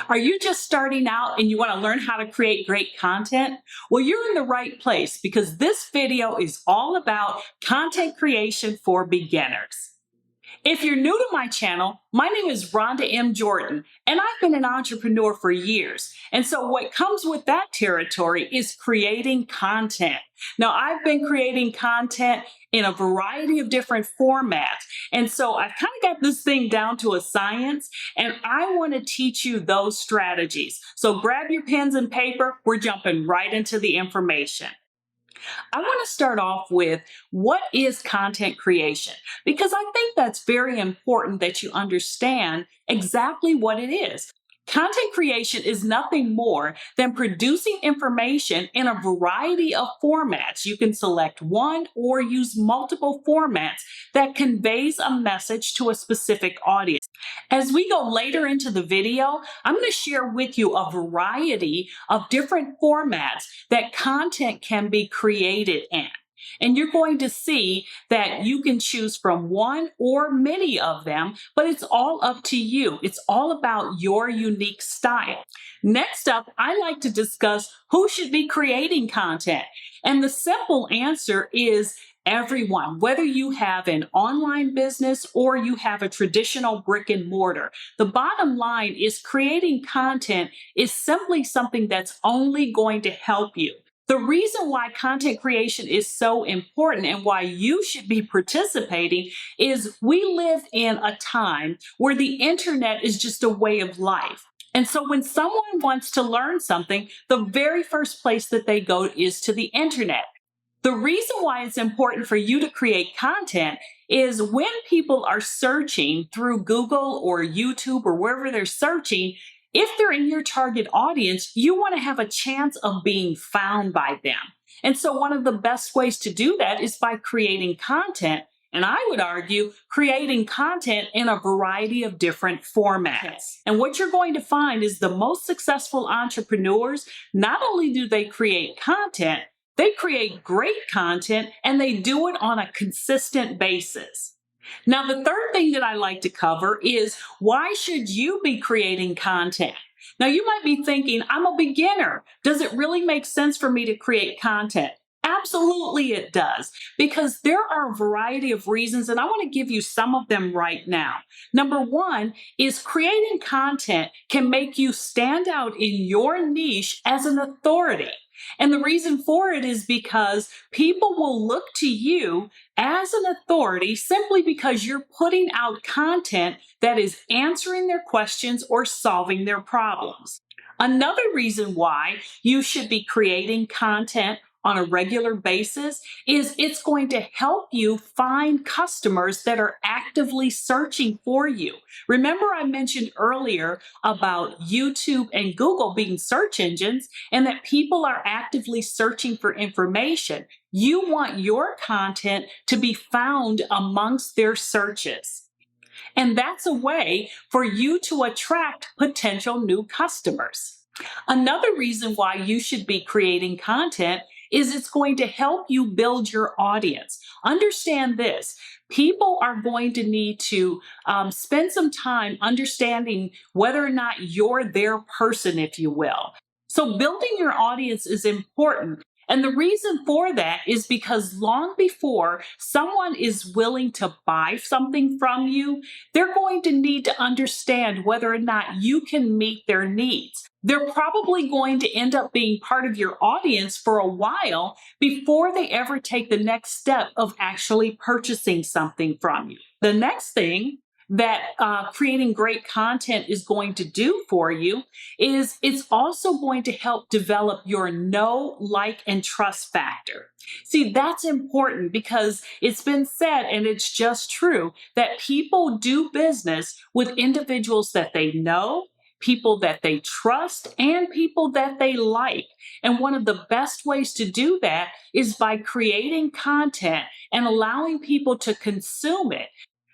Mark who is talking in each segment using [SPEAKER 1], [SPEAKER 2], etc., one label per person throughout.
[SPEAKER 1] Are you just starting out and you want to learn how to create great content? Well, you're in the right place because this video is all about content creation for beginners. If you're new to my channel, my name is Rhonda M. Jordan, and I've been an entrepreneur for years. And so what comes with that territory is creating content. Now, I've been creating content in a variety of different formats. And so I've kind of got this thing down to a science, and I want to teach you those strategies. So grab your pens and paper. We're jumping right into the information. I want to start off with what is content creation? Because I think that's very important that you understand exactly what it is. Content creation is nothing more than producing information in a variety of formats. You can select one or use multiple formats that conveys a message to a specific audience. As we go later into the video, I'm going to share with you a variety of different formats that content can be created in. And you're going to see that you can choose from one or many of them, but it's all up to you. It's all about your unique style. Next up, I like to discuss who should be creating content. And the simple answer is everyone, whether you have an online business or you have a traditional brick and mortar. The bottom line is creating content is simply something that's only going to help you. The reason why content creation is so important and why you should be participating is we live in a time where the internet is just a way of life. And so when someone wants to learn something, the very first place that they go is to the internet. The reason why it's important for you to create content is when people are searching through Google or YouTube or wherever they're searching, if they're in your target audience, you want to have a chance of being found by them. And so one of the best ways to do that is by creating content. And I would argue creating content in a variety of different formats. And what you're going to find is the most successful entrepreneurs, not only do they create content, they create great content and they do it on a consistent basis. Now, the third thing that I like to cover is why should you be creating content? Now, you might be thinking, I'm a beginner. Does it really make sense for me to create content? Absolutely it does, because there are a variety of reasons, and I want to give you some of them right now. Number one is creating content can make you stand out in your niche as an authority. And the reason for it is because people will look to you as an authority simply because you're putting out content that is answering their questions or solving their problems. Another reason why you should be creating content on a regular basis is it's going to help you find customers that are actively searching for you. Remember, I mentioned earlier about YouTube and Google being search engines and that people are actively searching for information. You want your content to be found amongst their searches. And that's a way for you to attract potential new customers. Another reason why you should be creating content is it's going to help you build your audience. Understand this. People are going to need to spend some time understanding whether or not you're their person, if you will. So building your audience is important. And the reason for that is because long before someone is willing to buy something from you, they're going to need to understand whether or not you can meet their needs. They're probably going to end up being part of your audience for a while before they ever take the next step of actually purchasing something from you. The next thing that creating great content is going to do for you is it's also going to help develop your know, like, and trust factor. See, that's important because it's been said, and it's just true, that people do business with individuals that they know, people that they trust, and people that they like. And one of the best ways to do that is by creating content and allowing people to consume it.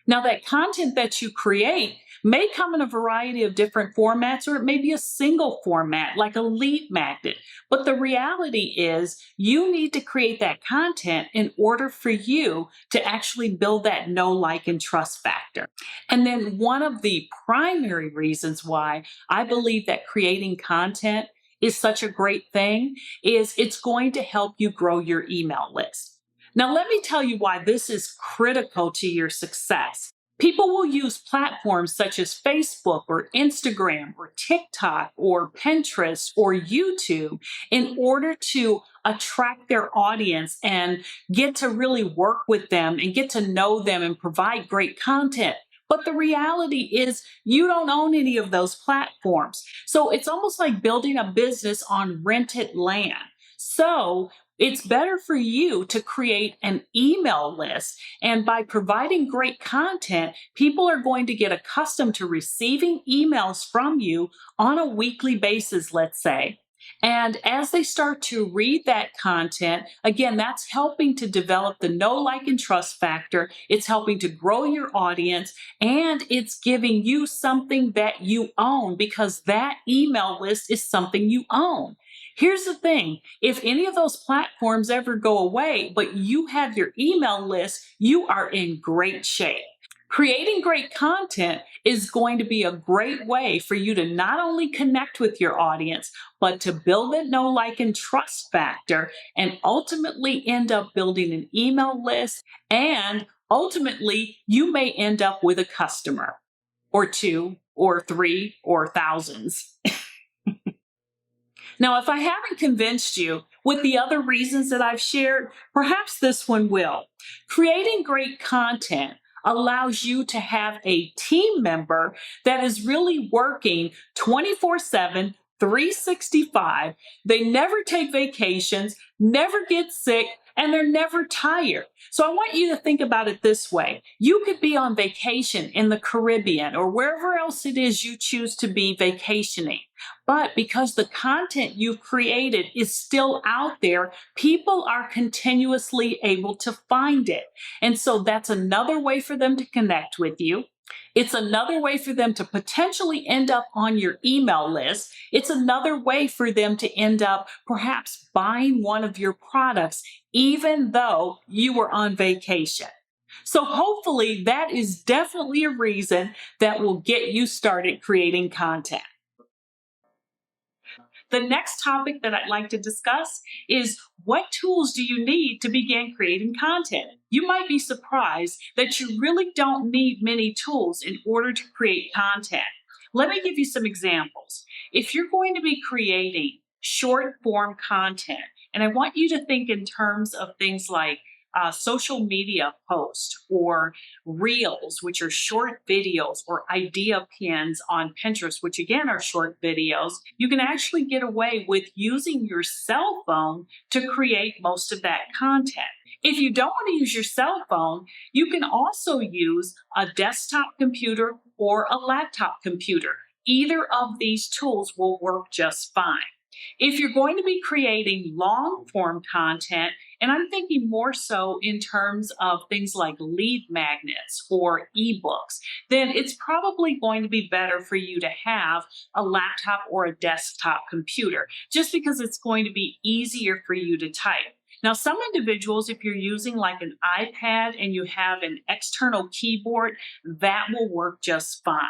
[SPEAKER 1] Now, that content that you create may come in a variety of different formats, or it may be a single format like a lead magnet. But the reality is, you need to create that content in order for you to actually build that know, like, and trust factor. And then one of the primary reasons why I believe that creating content is such a great thing is it's going to help you grow your email list. Now, let me tell you why this is critical to your success. People will use platforms such as Facebook or Instagram or TikTok or Pinterest or YouTube in order to attract their audience and get to really work with them and get to know them and provide great content. But the reality is, you don't own any of those platforms. So it's almost like building a business on rented land. So it's better for you to create an email list. And by providing great content, people are going to get accustomed to receiving emails from you on a weekly basis, let's say. And as they start to read that content, again, that's helping to develop the know, like, and trust factor. It's helping to grow your audience, and it's giving you something that you own, because that email list is something you own. Here's the thing, if any of those platforms ever go away, but you have your email list, you are in great shape. Creating great content is going to be a great way for you to not only connect with your audience, but to build that know, like, and trust factor, and ultimately end up building an email list. And ultimately, you may end up with a customer or two or three or thousands. Now, if I haven't convinced you with the other reasons that I've shared, perhaps this one will. Creating great content allows you to have a team member that is really working 24/7, 365. They never take vacations, never get sick, and they're never tired. So I want you to think about it this way. You could be on vacation in the Caribbean or wherever else it is you choose to be vacationing. But because the content you've created is still out there, people are continuously able to find it. And so that's another way for them to connect with you. It's another way for them to potentially end up on your email list. It's another way for them to end up perhaps buying one of your products, even though you were on vacation. So hopefully that is definitely a reason that will get you started creating content. The next topic that I'd like to discuss is, what tools do you need to begin creating content? You might be surprised that you really don't need many tools in order to create content. Let me give you some examples. If you're going to be creating short form content, and I want you to think in terms of things like social media posts or reels, which are short videos, or idea pins on Pinterest, which again are short videos, you can actually get away with using your cell phone to create most of that content. If you don't want to use your cell phone, you can also use a desktop computer or a laptop computer. Either of these tools will work just fine. If you're going to be creating long form content, and I'm thinking more so in terms of things like lead magnets or ebooks, then it's probably going to be better for you to have a laptop or a desktop computer, just because it's going to be easier for you to type. Now, some individuals, if you're using like an iPad and you have an external keyboard, that will work just fine.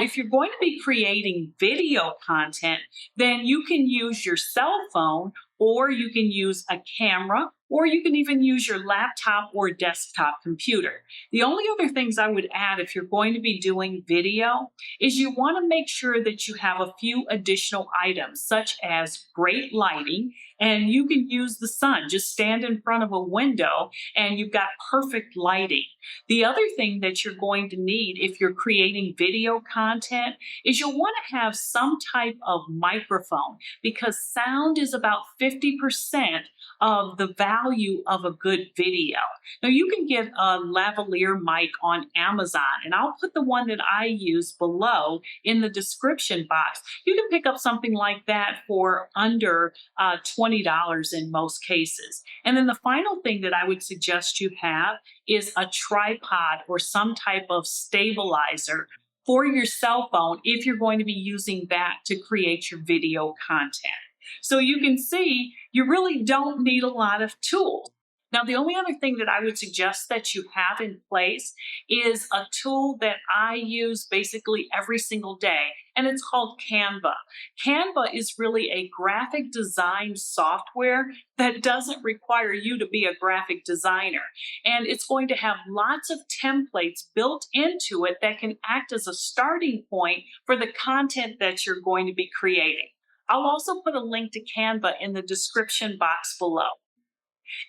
[SPEAKER 1] If you're going to be creating video content, then you can use your cell phone, or you can use a camera, or you can even use your laptop or desktop computer. The only other things I would add if you're going to be doing video is you want to make sure that you have a few additional items, such as great lighting, and you can use the sun. Just stand in front of a window and you've got perfect lighting. The other thing that you're going to need if you're creating video content is you'll want to have some type of microphone, because sound is about 50% of the value of a good video. Now, you can get a lavalier mic on Amazon, and I'll put the one that I use below in the description box. You can pick up something like that for under $20 in most cases. And then the final thing that I would suggest you have is a tripod or some type of stabilizer for your cell phone if you're going to be using that to create your video content. So you can see you really don't need a lot of tools. Now, the only other thing that I would suggest that you have in place is a tool that I use basically every single day, and it's called Canva. Canva is really a graphic design software that doesn't require you to be a graphic designer. And it's going to have lots of templates built into it that can act as a starting point for the content that you're going to be creating. I'll also put a link to Canva in the description box below.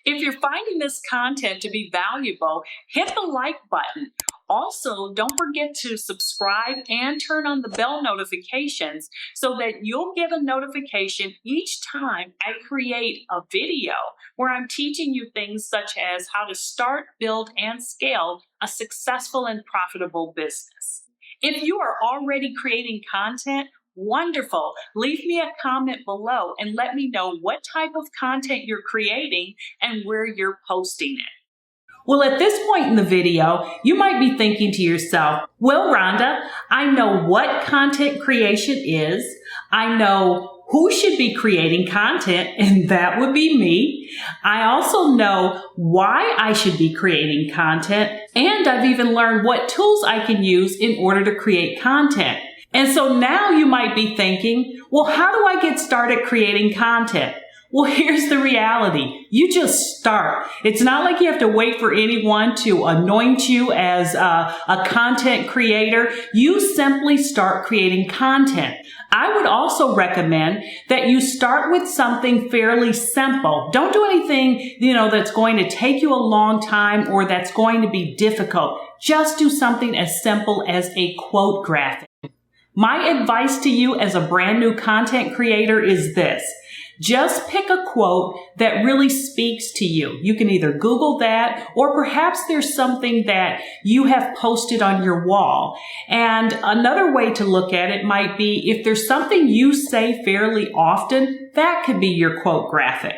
[SPEAKER 1] If you're finding this content to be valuable, hit the like button. Also, don't forget to subscribe and turn on the bell notifications so that you'll get a notification each time I create a video where I'm teaching you things such as how to start, build, and scale a successful and profitable business. If you are already creating content, wonderful. Leave me a comment below and let me know what type of content you're creating and where you're posting it. Well, at this point in the video, you might be thinking to yourself, well, Rhonda, I know what content creation is. I know who should be creating content, and that would be me. I also know why I should be creating content, and I've even learned what tools I can use in order to create content. And so now you might be thinking, well, how do I get started creating content? Well, here's the reality. You just start. It's not like you have to wait for anyone to anoint you as a content creator. You simply start creating content. I would also recommend that you start with something fairly simple. Don't do anything, that's going to take you a long time or that's going to be difficult. Just do something as simple as a quote graphic. My advice to you as a brand new content creator is this. Just pick a quote that really speaks to you. You can either Google that, or perhaps there's something that you have posted on your wall. And another way to look at it might be if there's something you say fairly often, that could be your quote graphic.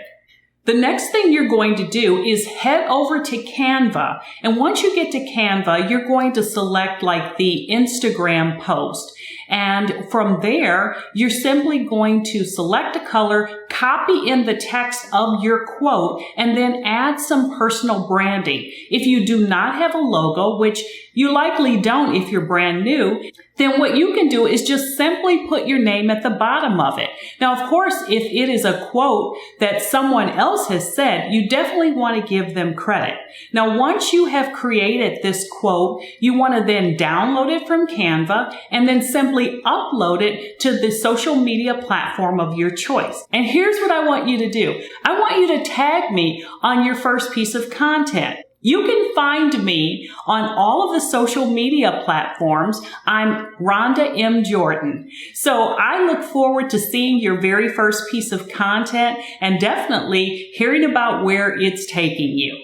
[SPEAKER 1] The next thing you're going to do is head over to Canva. And once you get to Canva, you're going to select like the Instagram post. And from there, you're simply going to select a color, copy in the text of your quote, and then add some personal branding. If you do not have a logo, which you likely don't if you're brand new, then what you can do is just simply put your name at the bottom of it. Now, of course, if it is a quote that someone else has said, you definitely want to give them credit. Now, once you have created this quote, you want to then download it from Canva and then simply upload it to the social media platform of your choice. And here's what I want you to do. I want you to tag me on your first piece of content. You can find me on all of the social media platforms. I'm Rhonda M. Jordan. So I look forward to seeing your very first piece of content and definitely hearing about where it's taking you.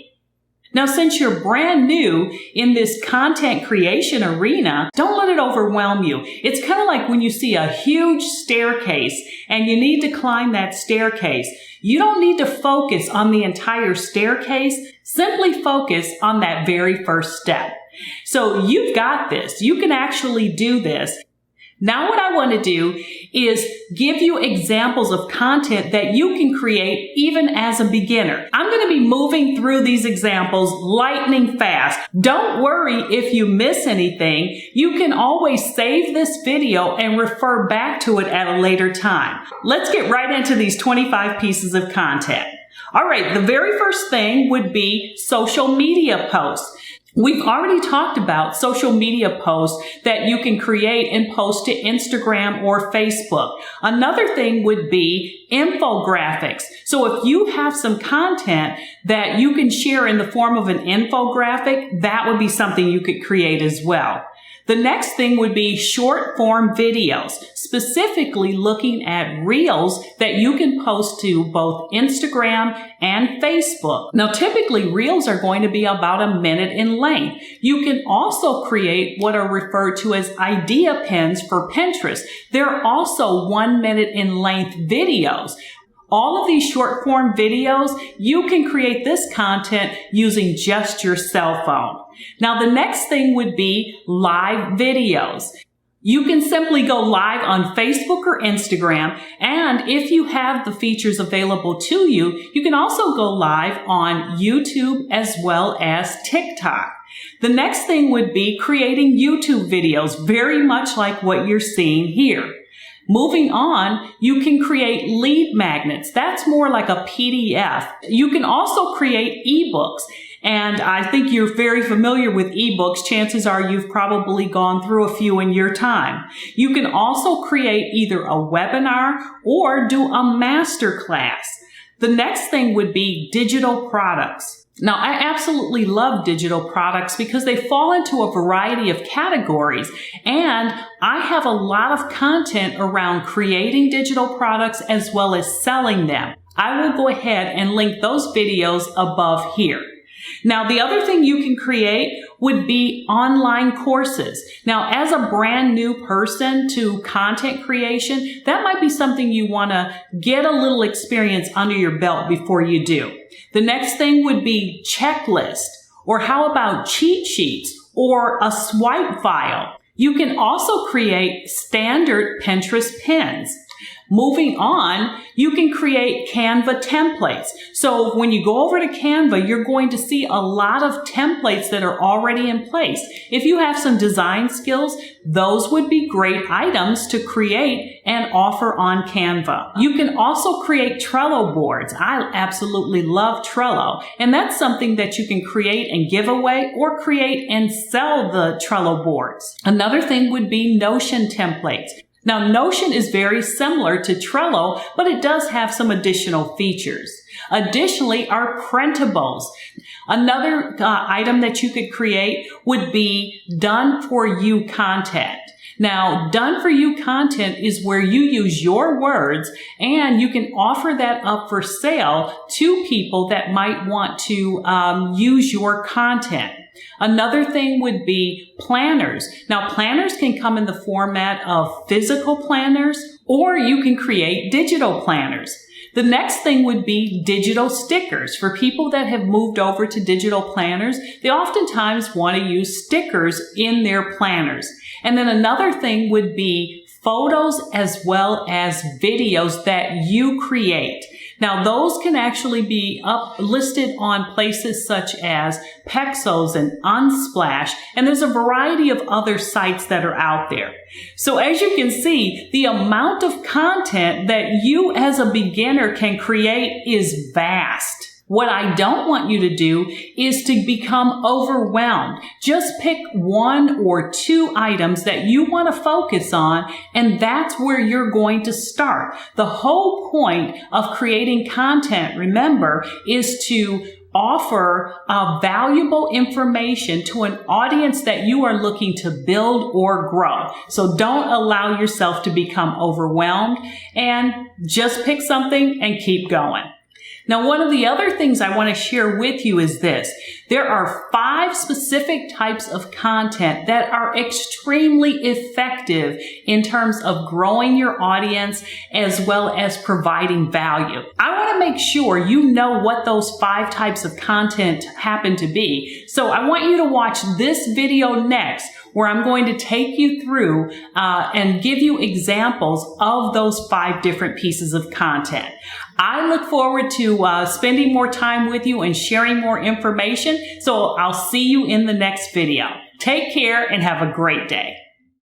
[SPEAKER 1] Now, since you're brand new in this content creation arena, don't let it overwhelm you. It's kind of like when you see a huge staircase and you need to climb that staircase. You don't need to focus on the entire staircase. Simply focus on that very first step. So you've got this. You can actually do this. Now what I want to do is give you examples of content that you can create even as a beginner. I'm going to be moving through these examples lightning fast. Don't worry if you miss anything. You can always save this video and refer back to it at a later time. Let's get right into these 25 pieces of content. All right, the very first thing would be social media posts. We've already talked about social media posts that you can create and post to Instagram or Facebook. Another thing would be infographics. So if you have some content that you can share in the form of an infographic, that would be something you could create as well. The next thing would be short form videos, specifically looking at reels that you can post to both Instagram and Facebook. Now, typically reels are going to be about a minute in length. You can also create what are referred to as idea pins for Pinterest. There are also 1 minute in length videos. All of these short form videos, you can create this content using just your cell phone. Now, the next thing would be live videos. You can simply go live on Facebook or Instagram, and if you have the features available to you, you can also go live on YouTube as well as TikTok. The next thing would be creating YouTube videos, very much like what you're seeing here. Moving on, you can create lead magnets. That's more like a PDF. You can also create ebooks. And I think you're very familiar with ebooks. Chances are you've probably gone through a few in your time. You can also create either a webinar or do a master class. The next thing would be digital products. Now, I absolutely love digital products because they fall into a variety of categories, and I have a lot of content around creating digital products as well as selling them. I will go ahead and link those videos above here. Now, the other thing you can create would be online courses. Now, as a brand new person to content creation, that might be something you want to get a little experience under your belt before you do. The next thing would be checklist, or how about cheat sheets or a swipe file. You can also create standard Pinterest pins. Moving on, you can create Canva templates. So when you go over to Canva, you're going to see a lot of templates that are already in place. If you have some design skills, those would be great items to create and offer on Canva. You can also create Trello boards. I absolutely love Trello, and that's something that you can create and give away or create and sell the Trello boards. Another thing would be Notion templates. Now, Notion is very similar to Trello, but it does have some additional features. Additionally, are printables. Another item that you could create would be done for you content. Now, done for you content is where you use your words and you can offer that up for sale to people that might want to use your content. Another thing would be planners. Now, planners can come in the format of physical planners, or you can create digital planners. The next thing would be digital stickers. For people that have moved over to digital planners, they oftentimes want to use stickers in their planners. And then another thing would be photos as well as videos that you create. Now, those can actually be listed on places such as Pexels and Unsplash, and there's a variety of other sites that are out there. So as you can see, the amount of content that you as a beginner can create is vast. What I don't want you to do is to become overwhelmed. Just pick one or two items that you want to focus on, and that's where you're going to start. The whole point of creating content, remember, is to offer valuable information to an audience that you are looking to build or grow. So don't allow yourself to become overwhelmed, and just pick something and keep going. Now, one of the other things I want to share with you is this. There are 5 specific types of content that are extremely effective in terms of growing your audience as well as providing value. I want to make sure you know what those 5 types of content happen to be. So I want you to watch this video next, where I'm going to take you through and give you examples of those 5 different pieces of content. I look forward to spending more time with you and sharing more information. So I'll see you in the next video. Take care and have a great day.